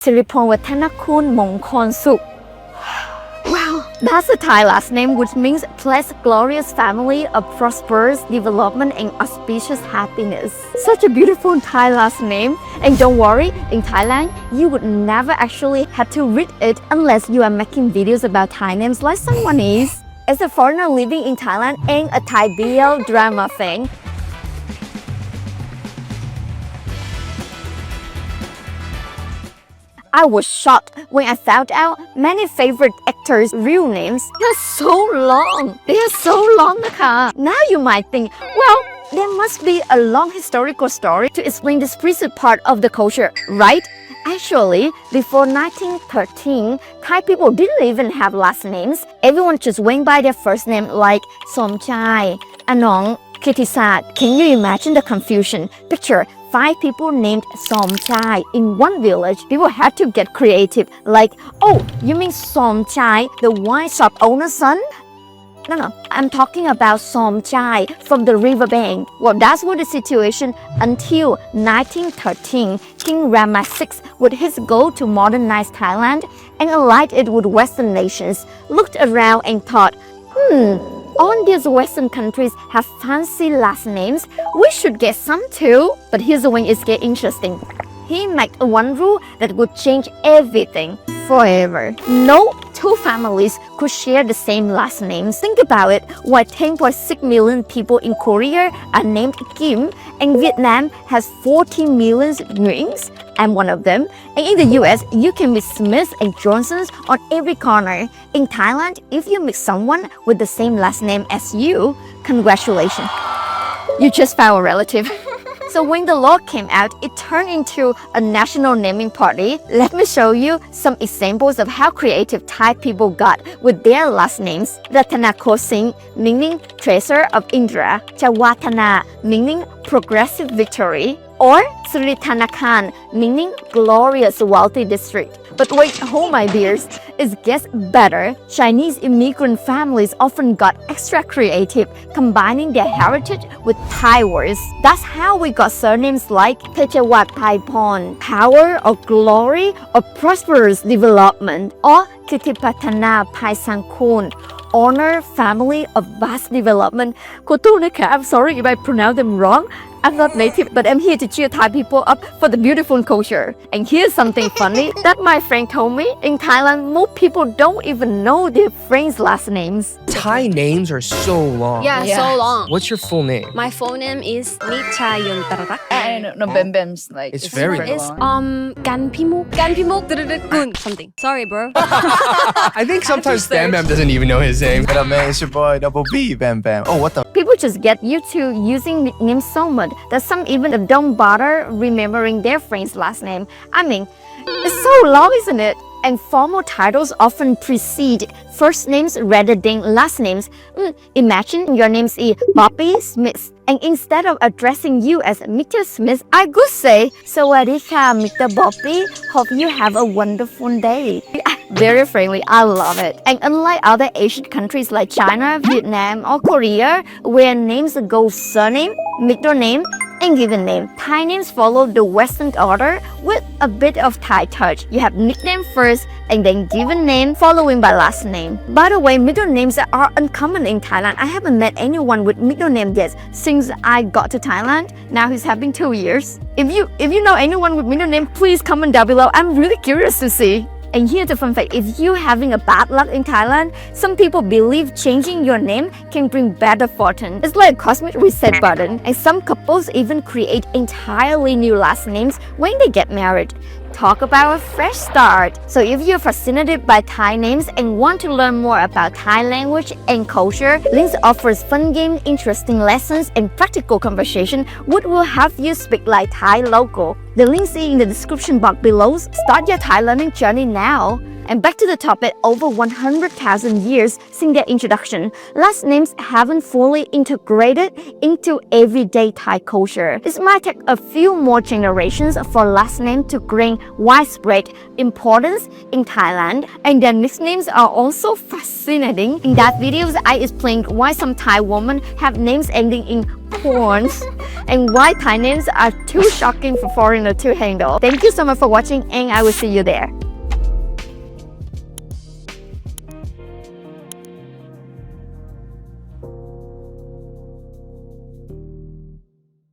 Siripon Watanakun Mongkon Suk. Wow, that's a Thai last name which means blessed, glorious family of prosperous development and auspicious happiness. Such a beautiful Thai last name. And don't worry, in Thailand, you would never actually have to read it unless you are making videos about Thai names like someone is. As a foreigner living in Thailand and a Thai BL drama fan, I was shocked when I found out many favorite actors' real names are so long. They are so long,นะคะ. Now you might think, well, there must be a long historical story to explain this recent part of the culture, right? Actually, before 1913, Thai people didn't even have last names. Everyone just went by their first name like Somchai, Anong, Kitisat. Can you imagine the confusion? Picture 5 people named Somchai in one village. People had to get creative, like, oh, you mean Somchai, the wine shop owner's son? No, I'm talking about Somchai from the riverbank. Well, that's what the situation until 1913. King Rama VI, with his goal to modernize Thailand and align it with Western nations, looked around and thought, all these Western countries have fancy last names. We should get some too. But here's when it gets interesting. He made one rule that would change everything forever. No 2 families could share the same last names. Think about it. Why 10.6 million people in Korea are named Kim, and Vietnam has 14 million Nguyen's. I'm one of them. And in the US, you can meet Smiths and Johnsons on every corner. In Thailand, if you meet someone with the same last name as you, congratulations. You just found a relative. So when the law came out, it turned into a national naming party. Let me show you some examples of how creative Thai people got with their last names. Ratanako Singh, meaning treasure of Indra. Chawatana, meaning progressive victory. Or Sritanakan, meaning glorious wealthy district. But wait, hold my beers, it gets better. Chinese immigrant families often got extra creative, combining their heritage with Thai words. That's how we got surnames like Pechawat Paipon, power or glory or prosperous development, or Kitipatana Paisankun, honor, family of vast development. I'm sorry if I pronounce them wrong. I'm not native, but I'm here to cheer Thai people up for the beautiful culture. And here's something funny that my friend told me. In Thailand, most people don't even know their friends' last names. Thai names are so long. Yeah, so long. What's your full name? My full name is Nichayun Tararak. I know Bem Bem's like It's very It's long. Ganpimuk Gun something. Sorry, bro. I think sometimes Bam Bam doesn't even know his name. What up, man? It's your boy, Double B, Bam Bam. Oh, what the? People just get used to using nicknames so much that some even don't bother remembering their friend's last name. I mean, it's so long, isn't it? And formal titles often precede first names rather than last names. Imagine your name is Bobby Smith, and instead of addressing you as Mr. Smith, I could say, Sawadika, Mr. Bobby. Hope you have a wonderful day. Very friendly, I love it. And unlike other Asian countries like China, Vietnam, or Korea, where names go surname, middle name, and given name, Thai names follow the Western order with a bit of Thai touch. You have nickname first and then given name following by last name. By the way, middle names are uncommon in Thailand. I haven't met anyone with middle name yet since I got to Thailand. Now he's having 2 years. If you know anyone with middle name, please comment down below. I'm really curious to see. And here's the fun fact, if you're having a bad luck in Thailand, some people believe changing your name can bring better fortune. It's like a cosmic reset button, and some couples even create entirely new last names when they get married. Talk about a fresh start. So if you're fascinated by Thai names and want to learn more about Thai language and culture, Ling offers fun games, interesting lessons, and practical conversation which will help you speak like Thai local. The links in the description box below. Start your Thai learning journey now. And back to the topic, over 100,000 years since their introduction, last names haven't fully integrated into everyday Thai culture. It might take a few more generations for last name to gain widespread importance in Thailand, and their nicknames are also fascinating. In that video, I explained why some Thai women have names ending in horns and why Thai names are too shocking for foreigners to handle. Thank you so much for watching, and I will see you there.